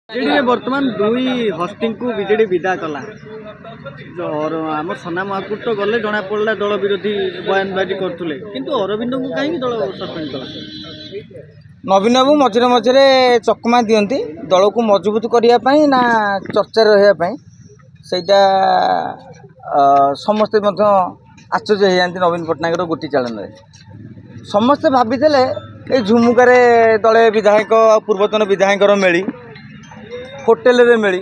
ବିଜେଡିରେ ବର୍ତ୍ତମାନ ଦୁଇ ହସ୍ତିଙ୍କୁ ବିଜେଡି ବିଦା କଲା। ଆମ ସନା ମହାକୁଟ ତ ଗଲେ ଜଣା ପଡ଼ିଲା ଦଳ ବିରୋଧୀ ବୟାନବାଜି କରୁଥିଲେ, କିନ୍ତୁ ଅରବିନ୍ଦଙ୍କୁ କାହିଁକି ଦଳ ସସ୍ପେଣ୍ଡ କଲା? ନବୀନ ବାବୁ ମଝିରେ ମଝିରେ ଚକମା ଦିଅନ୍ତି ଦଳକୁ ମଜବୁତ କରିବା ପାଇଁ ନା ଚର୍ଚ୍ଚାରେ ରହିବା ପାଇଁ, ସେଇଟା ସମସ୍ତେ ମଧ୍ୟ ଆଶ୍ଚର୍ଯ୍ୟ ହେଇଯାନ୍ତି। ନବୀନ ପଟ୍ଟନାୟକର ଗୋଟି ଚାଳନାରେ ସମସ୍ତେ ଭାବିଥିଲେ ଏଇ ଝୁମୁକାରେ ଦଳେ ବିଧାୟକ ପୂର୍ବତନ ବିଧାୟକର ମେଳି, ହୋଟେଲରେ ମେଳି,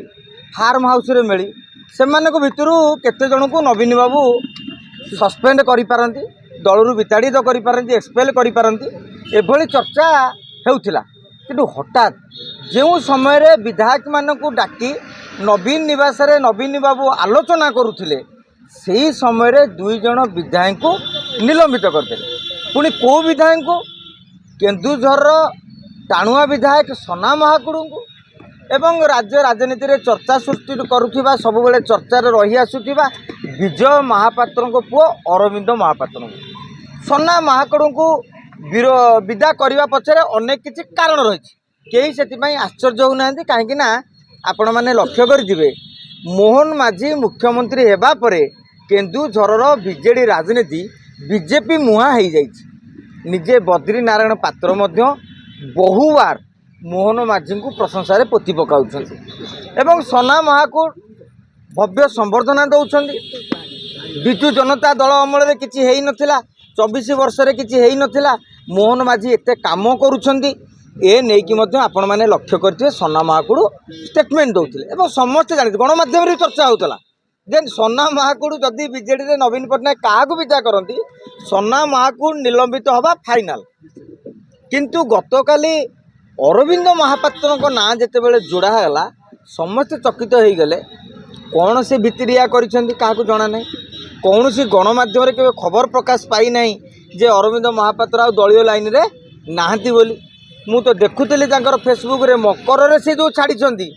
ଫାର୍ମ ହାଉସ୍ରେ ମେଳି, ସେମାନଙ୍କ ଭିତରୁ କେତେ ଜଣଙ୍କୁ ନବୀନ ବାବୁ ସସ୍ପେଣ୍ଡ କରିପାରନ୍ତି, ଦଳରୁ ବିତାଡ଼ିତ କରିପାରନ୍ତି, ଏକ୍ସପେଲ୍ କରିପାରନ୍ତି, ଏଭଳି ଚର୍ଚ୍ଚା ହେଉଥିଲା। କିନ୍ତୁ ହଠାତ୍ ଯେଉଁ ସମୟରେ ବିଧାୟକମାନଙ୍କୁ ଡାକି ନବୀନ ନିବାସରେ ନବୀନ ବାବୁ ଆଲୋଚନା କରୁଥିଲେ, ସେହି ସମୟରେ ଦୁଇ ଜଣ ବିଧାୟକଙ୍କୁ ନିଲମ୍ବିତ କରିଦେଲେ। ପୁଣି କେଉଁ ବିଧାୟକଙ୍କୁ? କେନ୍ଦୁଝରର ଟାଣୁଆ ବିଧାୟକ ସନା ମହାକୁଡ଼ଙ୍କୁ ଏବଂ ରାଜ୍ୟ ରାଜନୀତିରେ ଚର୍ଚ୍ଚା ସୃଷ୍ଟି କରୁଥିବା, ସବୁବେଳେ ଚର୍ଚ୍ଚାରେ ରହି ଆସୁଥିବା ବିଜୟ ମହାପାତ୍ରଙ୍କ ପୁଅ ଅରବିନ୍ଦ ମହାପାତ୍ରଙ୍କୁ, ସନା ମହାକୁଡ଼ଙ୍କୁ ବିଦା କରିବା ପଛରେ ଅନେକ କିଛି କାରଣ ରହିଛି। କେହି ସେଥିପାଇଁ ଆଶ୍ଚର୍ଯ୍ୟ ହେଉନାହାନ୍ତି। କାହିଁକି ନା ଆପଣମାନେ ଲକ୍ଷ୍ୟ କରିଥିବେ, ମୋହନ ମାଝୀ ମୁଖ୍ୟମନ୍ତ୍ରୀ ହେବା ପରେ କେନ୍ଦୁଝରର ବିଜେଡ଼ି ରାଜନୀତି ବିଜେପି ମୁହାଁ ହୋଇଯାଇଛି। ନିଜେ ବଦ୍ରି ନାରାୟଣ ପାତ୍ର ମଧ୍ୟ ବହୁବାର ମୋହନ ମାଝୀଙ୍କୁ ପ୍ରଶଂସାରେ ପୋତି ପକାଉଛନ୍ତି ଏବଂ ସନା ମହାକୁଡ଼ ଭବ୍ୟ ସମ୍ବର୍ଦ୍ଧନା ଦେଉଛନ୍ତି। ବିଜୁ ଜନତା ଦଳ ଅମଳରେ କିଛି ହେଇନଥିଲା, 24 ବର୍ଷରେ କିଛି ହେଇନଥିଲା, ମୋହନ ମାଝୀ ଏତେ କାମ କରୁଛନ୍ତି, ଏ ନେଇକି ମଧ୍ୟ ଆପଣମାନେ ଲକ୍ଷ୍ୟ କରିଥିବେ ସନା ମହାକୁଡ଼ ଷ୍ଟେଟମେଣ୍ଟ ଦେଉଥିଲେ ଏବଂ ସମସ୍ତେ ଜାଣିଥିଲେ, ଗଣମାଧ୍ୟମରେ ଚର୍ଚ୍ଚା ହେଉଥିଲା ଯେ ସନା ମହାକୁଡ଼ ଯଦି ବିଜେଡ଼ିରେ ନବୀନ ପଟ୍ଟନାୟକ କାହାକୁ ବିଦା କରନ୍ତି, ସନା ମହାକୁଡ଼ ନିଲମ୍ବିତ ହେବା ଫାଇନାଲ। କିନ୍ତୁ ଗତକାଲି ଅରବିନ୍ଦ ମହାପାତ୍ରଙ୍କ ନାଁ ଯେତେବେଳେ ଯୋଡ଼ା ହେଲା, ସମସ୍ତେ ଚକିତ ହୋଇଗଲେ। କ'ଣ ସେ ଭିତିରିଆ କରିଛନ୍ତି କାହାକୁ ଜଣା ନାହିଁ। କୌଣସି ଗଣମାଧ୍ୟମରେ କେବେ ଖବର ପ୍ରକାଶ ପାଇନାହିଁ ଯେ ଅରବିନ୍ଦ ମହାପାତ୍ର ଆଉ ଦଳୀୟ ଲାଇନରେ ନାହାନ୍ତି ବୋଲି। ମୁଁ ତ ଦେଖୁଥିଲି ତାଙ୍କର ଫେସବୁକରେ ମକରରେ ସେ ଯେଉଁ ଛାଡ଼ିଛନ୍ତି,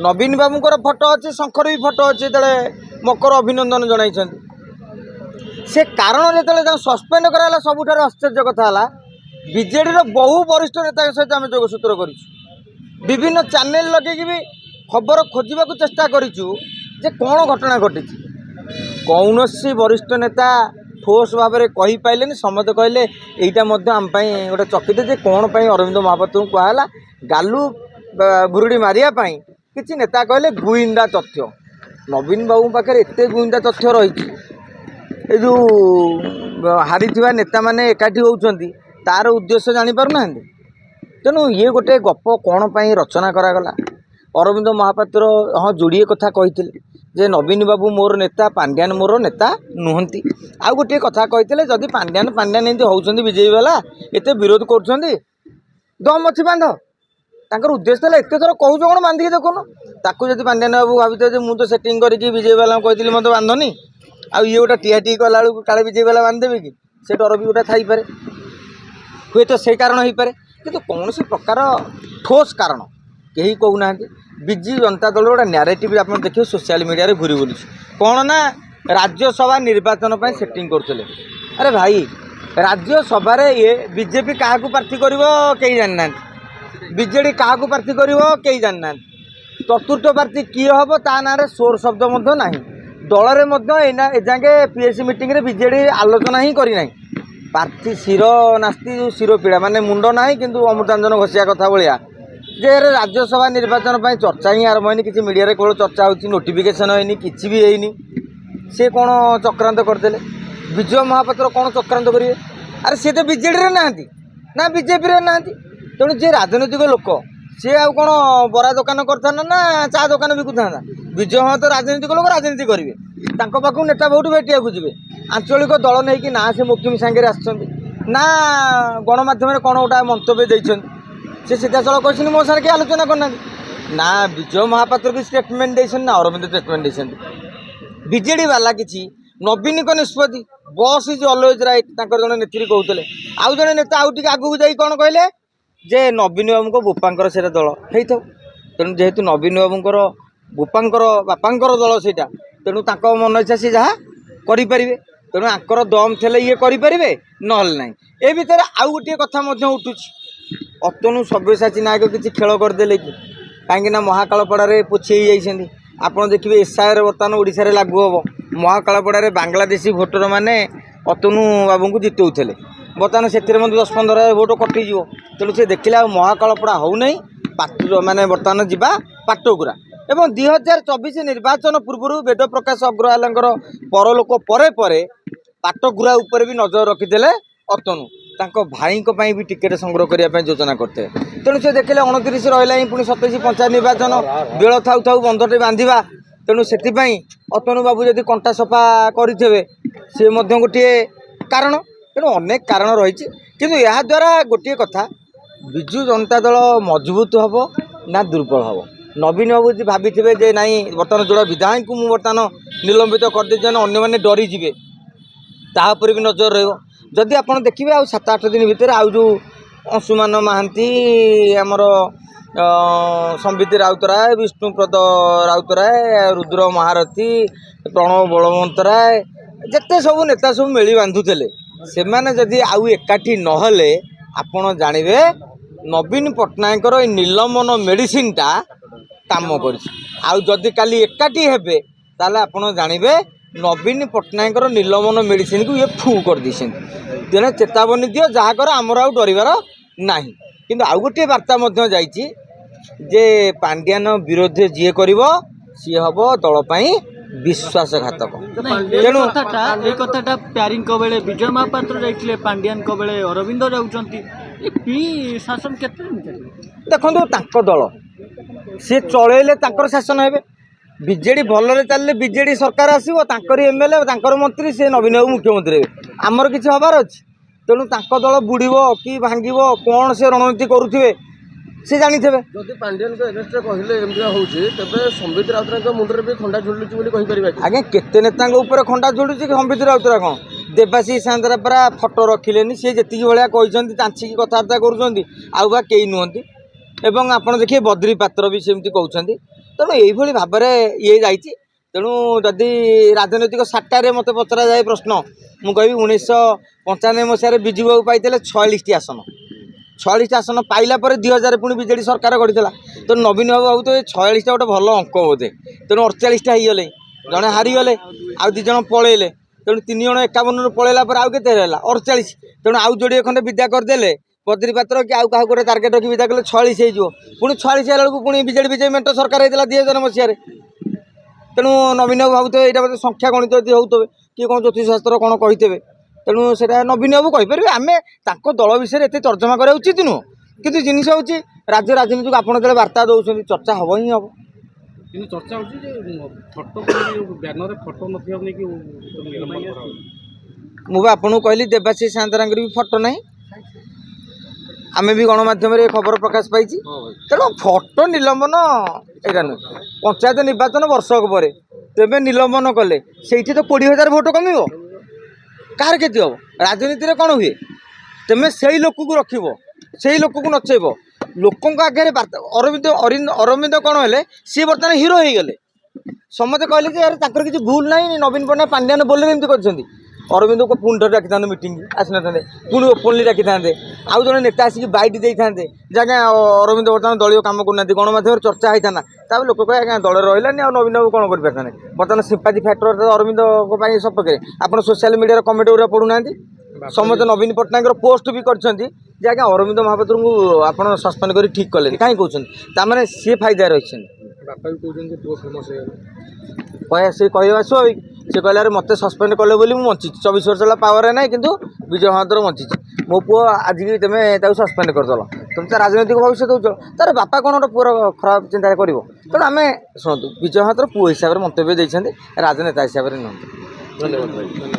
ନବୀନ ବାବୁଙ୍କର ଫଟୋ ଅଛି, ଶଙ୍ଖର ବି ଫଟୋ ଅଛି, ଯେତେବେଳେ ମକର ଅଭିନନ୍ଦନ ଜଣାଇଛନ୍ତି। ସେ କାରଣ ଯେତେବେଳେ ତାଙ୍କୁ ସସ୍ପେଣ୍ଡ କରାହେଲା, ସବୁଠାରୁ ଆଶ୍ଚର୍ଯ୍ୟ କଥା ହେଲା, ବିଜେଡ଼ିର ବହୁ ବରିଷ୍ଠ ନେତାଙ୍କ ସହିତ ଆମେ ଯୋଗସୂତ୍ର କରିଛୁ, ବିଭିନ୍ନ ଚ୍ୟାନେଲ ଲଗେଇକି ବି ଖବର ଖୋଜିବାକୁ ଚେଷ୍ଟା କରିଛୁ ଯେ କ'ଣ ଘଟଣା ଘଟିଛି। କୌଣସି ବରିଷ୍ଠ ନେତା ଠୋସ୍ ଭାବରେ କହିପାରିଲେନି। ସମସ୍ତେ କହିଲେ ଏଇଟା ମଧ୍ୟ ଆମ ପାଇଁ ଗୋଟେ ଚକିତ ଯେ କ'ଣ ପାଇଁ ଅରବିନ୍ଦ ମହାପାତ୍ରଙ୍କୁ କୁହାହେଲା। ଗାଲୁ ବୁରୁଡ଼ି ମାରିବା ପାଇଁ କିଛି ନେତା କହିଲେ ଗୁଇନ୍ଦା ତଥ୍ୟ। ନବୀନ ବାବୁଙ୍କ ପାଖରେ ଏତେ ଗୁଇନ୍ଦା ତଥ୍ୟ ରହିଛି, ଏ ଯେଉଁ ହାରିଥିବା ନେତାମାନେ ଏକାଠି ହେଉଛନ୍ତି, ତାର ଉଦ୍ଦେଶ୍ୟ ଜାଣିପାରୁନାହାନ୍ତି। ତେଣୁ ଇଏ ଗୋଟେ ଗପ କ'ଣ ପାଇଁ ରଚନା କରାଗଲା। ଅରବିନ୍ଦ ମହାପାତ୍ର ହଁ ଯୋଡ଼ିଏ କଥା କହିଥିଲେ ଯେ ନବୀନ ବାବୁ ମୋର ନେତା, ପାଣ୍ଡିଆନ ମୋର ନେତା ନୁହନ୍ତି। ଆଉ ଗୋଟିଏ କଥା କହିଥିଲେ, ଯଦି ପାଣ୍ଡିଆନ ଏମିତି ହେଉଛନ୍ତି ବିଜେପି ବାଲା, ଏତେ ବିରୋଧ କରୁଛନ୍ତି, ଦମ୍ ଅଛି ବାନ୍ଧ। ତାଙ୍କର ଉଦ୍ଦେଶ୍ୟ ଥିଲା ଏତେ ଥର କହୁଛ କ'ଣ ବାନ୍ଧିକି ଦେଖୁନ। ତାକୁ ଯଦି ପାଣ୍ଡିଆନ ବାବୁ ଭାବିଥିବେ ଯେ ମୁଁ ତ ସେଟିଂ କରିକି ବିଜେପି ବାଲାଙ୍କୁ କହିଥିଲି ମୋତେ ବାନ୍ଧନି, ଆଉ ଇଏ ଗୋଟେ ଟିଆ କଲା ବେଳକୁ କାଳେ ବିଜେପି ବାଲା ବାନ୍ଧିଦେବେ କି, ସେ ଡର ବି ଗୋଟେ ଥାଇପାରେ, ହୁଏତ ସେଇ କାରଣ ହେଇପାରେ। କିନ୍ତୁ କୌଣସି ପ୍ରକାର ଠୋସ୍ କାରଣ କେହି କହୁନାହାନ୍ତି। ବିଜୁ ଜନତା ଦଳର ଗୋଟେ ନ୍ୟାରେଟିଭ୍ ଆପଣ ଦେଖିବେ ସୋସିଆଲ ମିଡ଼ିଆରେ ଘୁରି ବୁଲୁଛି। କ'ଣ ନା ରାଜ୍ୟସଭା ନିର୍ବାଚନ ପାଇଁ ସେଟିଂ କରୁଥିଲେ। ଆରେ ଭାଇ, ରାଜ୍ୟସଭାରେ ଇଏ ବିଜେପି କାହାକୁ ପ୍ରାର୍ଥୀ କରିବ କେହି ଜାଣିନାହାନ୍ତି, ବିଜେଡ଼ି କାହାକୁ ପ୍ରାର୍ଥୀ କରିବ କେହି ଜାଣିନାହାନ୍ତି, ଚତୁର୍ଥ ପ୍ରାର୍ଥୀ କିଏ ହେବ ତା ନାଁରେ ସୋର ଶବ୍ଦ ମଧ୍ୟ ନାହିଁ। ଦଳରେ ମଧ୍ୟ ଏଯାକେ ପିଏସି ମିଟିଂରେ ବିଜେଡ଼ି ଆଲୋଚନା ହିଁ କରିନାହିଁ। ପ୍ରାର୍ଥୀ ଶିର ନାସ୍ତି, ଯେଉଁ ଶିର ପୀଡ଼ା ମାନେ ମୁଣ୍ଡ ନାହିଁ କିନ୍ତୁ ଅମୃତାଞ୍ଜନ ଘଷିବା କଥା ଭଳିଆ, ଯେ ରାଜ୍ୟସଭା ନିର୍ବାଚନ ପାଇଁ ଚର୍ଚ୍ଚା ହିଁ ଆରମ୍ଭ ହେଇନି। କିଛି ମିଡ଼ିଆରେ କେବଳ ଚର୍ଚ୍ଚା ହେଉଛି, ନୋଟିଫିକେସନ୍ ହେଇନି, କିଛି ବି ହେଇନି। ସେ କ'ଣ ଚକ୍ରାନ୍ତ କରିଦେଲେ? ବିଜୟ ମହାପାତ୍ର କ'ଣ ଚକ୍ରାନ୍ତ କରିବେ? ଆରେ ସିଏ ତ ବିଜେଡ଼ିରେ ନାହାନ୍ତି ନା ବିଜେପିରେ ନାହାନ୍ତି। ତେଣୁ ଯିଏ ରାଜନୈତିକ ଲୋକ, ସିଏ ଆଉ କ'ଣ ବରା ଦୋକାନ କରିଥାନ୍ତା ନା ଚା ଦୋକାନ ବିକୁଥାନ୍ତା? ବିଜୟ ମହାପାତ୍ର ରାଜନୈତିକ ଲୋକ, ରାଜନୀତି କରିବେ। ତାଙ୍କ ପାଖକୁ ନେତା ଭୋଟ ଭେଟିବାକୁ ଯିବେ। ଆଞ୍ଚଳିକ ଦଳ ନେଇକି ନା ସେ ମୁକିମ ସାଙ୍ଗରେ ଆସିଛନ୍ତି, ନା ଗଣମାଧ୍ୟମରେ କ'ଣ ଗୋଟେ ମନ୍ତବ୍ୟ ଦେଇଛନ୍ତି। ସେ ସିଧାସଳଖ କହିଛନ୍ତି ମୋ ସାଙ୍ଗରେ କେହି ଆଲୋଚନା କରିନାହାନ୍ତି। ନା ବିଜୟ ମହାପାତ୍ର କିଛି ଷ୍ଟେଟମେଣ୍ଟ ଦେଇଛନ୍ତି, ନା ଅରବିନ୍ଦ ଷ୍ଟେଟମେଣ୍ଟ ଦେଇଛନ୍ତି। ବିଜେଡ଼ି ବାଲା କିଛି ନବୀନଙ୍କ ନିଷ୍ପତ୍ତି, ବସ୍ ଇଜ୍ ଅଲୱେଜ୍ ରାଇଟ୍ ତାଙ୍କର ଜଣେ ନେତ୍ରୀ କହୁଥିଲେ। ଆଉ ଜଣେ ନେତା ଆଉ ଟିକେ ଆଗକୁ ଯାଇ କ'ଣ କହିଲେ ଯେ ନବୀନ ବାବୁଙ୍କ ବୋପାଙ୍କର ସେଇଟା ଦଳ ହେଇଥାଉ। ତେଣୁ ଯେହେତୁ ନବୀନ ବାବୁଙ୍କର ବୋପାଙ୍କର ବାପାଙ୍କର ଦଳ ସେଇଟା, ତେଣୁ ତାଙ୍କ ମନ ଇଚ୍ଛା ସିଏ ଯାହା କରିପାରିବେ। ତେଣୁ ଆଙ୍କର ଦମ୍ ଥିଲେ ଇଏ କରିପାରିବେ, ନହେଲେ ନାହିଁ। ଏ ଭିତରେ ଆଉ ଗୋଟିଏ କଥା ମଧ୍ୟ ଉଠୁଛି, ଅତନୁ ସବ୍ୟସାଚୀ ନାୟକ କିଛି ଖେଳ କରିଦେଲେ କି? कहीं महाकालपड़ा पोछी जाइए आप देखिए एसआईआर बर्तमान ओडिशा रे लागू हम महाकालपड़ा बांग्लादेशी भोटर मैंने अतनु बाबू को जितौले बर्तमान से 10-15 भोट कटिज तेणु से देखिले महाकालपड़ा हो नहीं माने बर्तमान जावा पाटकुरा एवं 2024 निर्वाचन पूर्व वेद प्रकाश अग्रवाल परलोक परे परे पाटकुरा उपर भी नजर रखिदे अतनु तांको भाई भी टिकेट संग्रह करने योजना करते तेणु से देखिले 29 रहा पुणी 27 पंचायत निर्वाचन बेल थाउ थाउ बंधटे बांधा तेणु से अतनु बाबू जदि कंटा सफा करेंगे सी गोटे कारण तेणु अनेक कारण रही किंतु यह द्वारा गोटे कथा विजु जनता दल मजबूत हम ना दुर्बल हम नवीन बाबू जी भाभी जे नाई बर्तमान जोड़ा विधायक को बर्तमान निलंबित कर अन्य मैंने डरीजे तापर भी नजर रही जदि आप देखिए आ 7-8 दिन भितर आउ जो अंशुमान महांती आमर संबित राउतराय विष्णुप्रद राउतराय रुद्र महारथी प्रणव बलवंतराय जिते सब नेता सब मिली बांधुले से मैंने जदि आउ एकाठी नहले आपण जानवे नवीन पट्टनायक निलंबन मेडिसिन टा काम करी काली एकाठी हेबे ताले आपण जानवे नवीन पट्टनायक निलंबन मेडिसिन को ये फू कर तेना चेतावनी दियो जहाँ कर आमर आउ डरबार ना कि आउ गोटे वार्ता जे पांड्यान विरोध जी कर सी हम दलपाई विश्वासघातक तेणु कथा प्यारी बेले विजय महापात्र जाइए पांड्यान बेले अरविंद जाऊँगी शासन के देखो दल सी चलैले शासन हे बीजेडी भलरे चलले बीजेडी सरकार आसो एमएलए मंत्री से नवीन बाबू मुख्यमंत्री हे आमर किसी हबार अच्छे तेणु दल बुड़ब कि भांग कौन से रणनीति करुवे सी जानी थे जदि पांड्यान एगेन्स्ट कहले एमती होउछि तबे संबित राउतराय मुंडरे भी खंडा झुलुछि बोली कहि परिबा आगे केते नेता ऊपर खंडा झुलुछि संबित राउतराय कौन देवाशीष सान्तरा परा फटो रखिलेनी सी जी भाया कहते चांचिकी कथबार्ता करुँच आउ कई नुहति एवं आप देखिए बद्री पात्र भी सेमती कहते तेणु यही भाव में ये जाइए तेणु जदि राजनैतिक साटारे मत पचरा जाए प्रश्न मु कहि 1995 मसीह विजु बाबू पाई 46 आसन 46 आसन पाइला 2000 पुणी बीजेडी सरकार गढ़ी तो नवीन बाबू भाव तो 46 गोटे भल अंक बोधे तेणु 48 होगले जड़े हारीगले आउ 2 जन पलैले तेणु 3 जन 51 पलैला आउ के 48 तेणु आउ जोड़े खंडे विदा करदे बद्री पात्र कि आउ क्या गोटे टार्गेट रखी विदा कले 46 हो पुणी 46 बेलू पुणी बीजेडी विजय मेंट सरकार होता 2000 मसीह तेणु नवीन बाबू भावुवे यहाँ संख्या गणित यदि होते कि कौन ज्योतिष शास्त्र कौन कहीथे तेणु से नवीन बाबू कहीपर आम दल विषय एत तर्जमा करा उचित नुह कि जिनस हूँ राज्य राजनीति को आपड़ जो बार्ता दौरान चर्चा हम ही हम चर्चा मुझे आपको कहली देवाशीष सान्तरा भी फटो ना आम भी गणमाध्यम खबर प्रकाश पाई तेणु फटो निलंबन यहाँ नुह पंचायत निर्वाचन वर्षक पर तेज निलंबन कले से तो 20,000 भोट कम कार के हम राजनीति कौन हुए तेमें से लोक को रखिब से लोक को नचेब लोकों आगे अरविंद कौन है सी बर्तमान हिरो हो गले समझे कहले यार किसी भूल ना नवीन पट्टनायक पांड्यान बोलर एमती कर अरविंद को पुणी थे डाकी था मीटिंग आसी ना पुणी ओपनली डाकी था आउ जड़े नेता आसिक बैट दे था जगह अरविंद बर्तमान दलीय कम करना गणमाध्यम चर्चा होता ना तब लोक कहे आज्ञा दल रही आ नवीन बाबू कौन कर बर्तमान सिंपाथी फैक्टर अरविंद सपक्ष आप सोशल मीडिया कमेंट गुरा पढ़ुना समस्त नवीन पट्टनायक पोस्ट भी कर आज्ञा अरविंद महापात्र को आप सस्पेंड कर ठीक कले कहीं कहते सी फायदा रही बापा भी कहते पुओ फेमस कह सी कहवा स्वाभाविक सी कहले मत सस्पेंड कले मुझे 24 वर्ष पावर ना कि विजय महापात्र बंची मो पुओ आज भी तुम्हें सस्पेंड करदेल तुम तो राजनैतिक भविष्य दौच तार बापा कौन गोटे पुअर खराब चिंता कर तेणु आम शुणु विजय महापात्र पुओ हिसाब से मंतव्य देते राजनेता हिसाब से नुहति धन्यवाद।